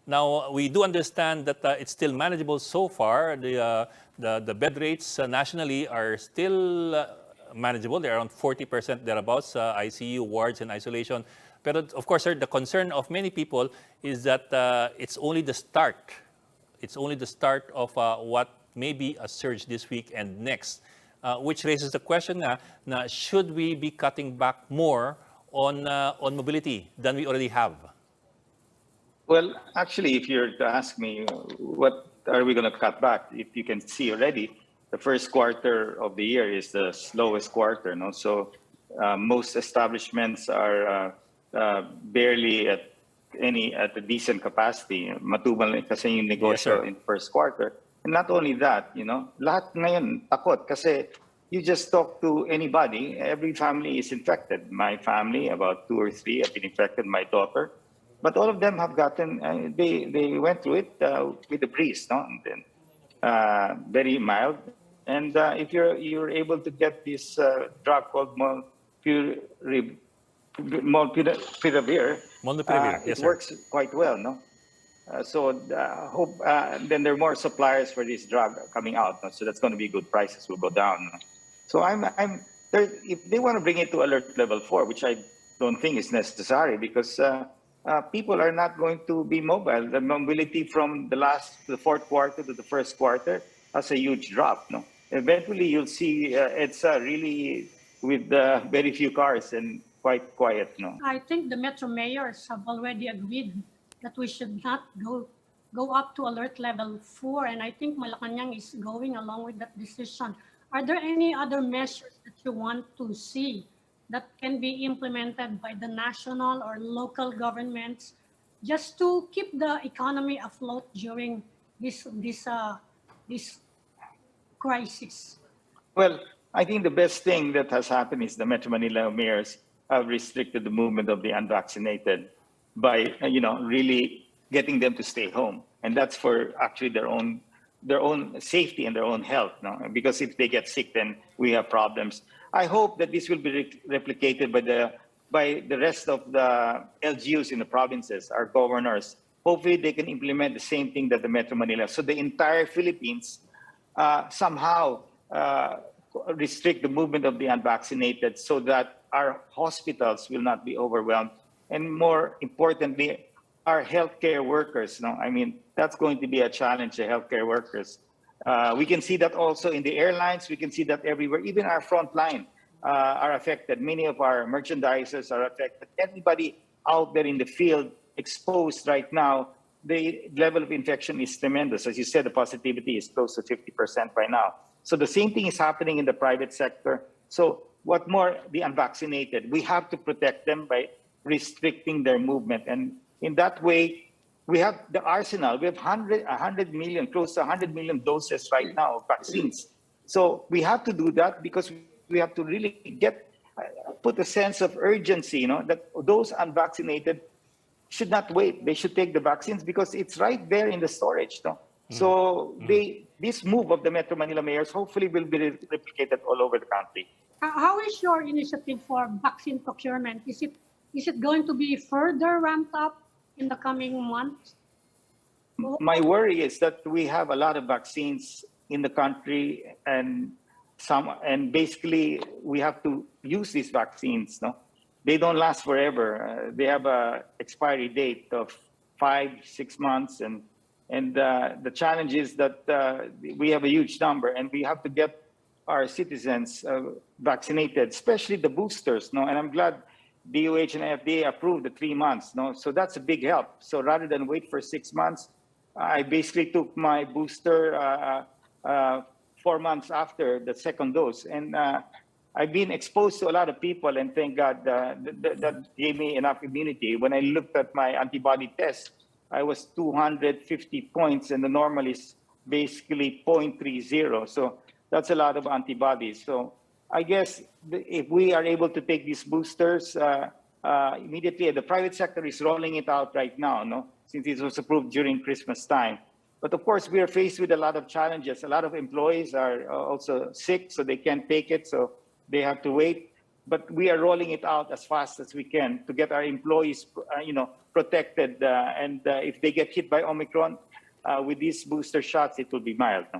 Now, we do understand that it's still manageable so far. The bed rates nationally are still manageable. They're around 40% thereabouts, ICU, wards, and isolation. But of course, sir, the concern of many people is that it's only the start. It's only the start of what may be a surge this week and next, which raises the question na should we be cutting back more on mobility than we already have? Well, actually, if you're to ask me, what are we going to cut back? If you can see already, the first quarter of the year is the slowest quarter, no? So most establishments are barely at a decent capacity. Matubang kasi yung negosyo in first quarter. And not only that, lahat ngayon takot kasi you just talk to anybody, every family is infected. My family, about 2 or 3 have been infected, my daughter. But all of them have gotten, they went through it with a breeze, no? And then, very mild. And if you're able to get this drug called molnupiravir, Molnupiravir, it works quite well, no? Then there are more suppliers for this drug coming out, no? So that's going to be good. Prices will go down. No? So if they want to bring it to alert level 4, which I don't think is necessary, because people are not going to be mobile. The mobility from the fourth quarter to the first quarter has a huge drop. No, eventually you'll see it's really with very few cars and quite quiet. No, I think the metro mayors have already agreed that we should not go up to alert level 4, and I think Malacanang is going along with that decision. Are there any other measures that you want to see that can be implemented by the national or local governments just to keep the economy afloat during this crisis? Well, I think the best thing that has happened is the Metro Manila mayors have restricted the movement of the unvaccinated by really getting them to stay home, and that's for actually their own safety and their own health. No, because if they get sick, then we have problems. I hope that this will be replicated by the rest of the LGUs in the provinces, our governors. Hopefully, they can implement the same thing that the Metro Manila. So the entire Philippines somehow restrict the movement of the unvaccinated so that our hospitals will not be overwhelmed. And more importantly, our healthcare workers. No, I mean, that's going to be a challenge, the healthcare workers. We can see that also in the airlines. We can see that everywhere. Even our front line are affected. Many of our merchandisers are affected. Everybody out there in the field exposed right now, the level of infection is tremendous. As you said, the positivity is close to 50% right now. So the same thing is happening in the private sector. So what more, the unvaccinated, we have to protect them by restricting their movement. And in that way, we have the arsenal. We have 100 million, close to 100 million doses right now of vaccines. So we have to do that because we have to really put a sense of urgency, that those unvaccinated should not wait. They should take the vaccines because it's right there in the storage. No? So this move of the Metro Manila mayors hopefully will be replicated all over the country. How is your initiative for vaccine procurement? Is it going to be further ramped up in the coming months? My worry is that we have a lot of vaccines in the country, and basically we have to use these vaccines. No, they don't last forever. They have a expiry date of 5-6 months, and the challenge is that we have a huge number, and we have to get our citizens vaccinated, especially the boosters. No, and I'm glad DOH and FDA approved the 3 months. No, so that's a big help. So rather than wait for 6 months, I basically took my booster 4 months after the second dose, and I've been exposed to a lot of people, and thank God that gave me enough immunity. When I looked at my antibody test, I was 250 points, and the normal is basically 0.30. So that's a lot of antibodies. So I guess if we are able to take these boosters immediately, the private sector is rolling it out right now, no? Since it was approved during Christmas time. But of course, we are faced with a lot of challenges. A lot of employees are also sick, so they can't take it, so they have to wait. But we are rolling it out as fast as we can to get our employees, protected, and if they get hit by Omicron, with these booster shots, it will be mild. No?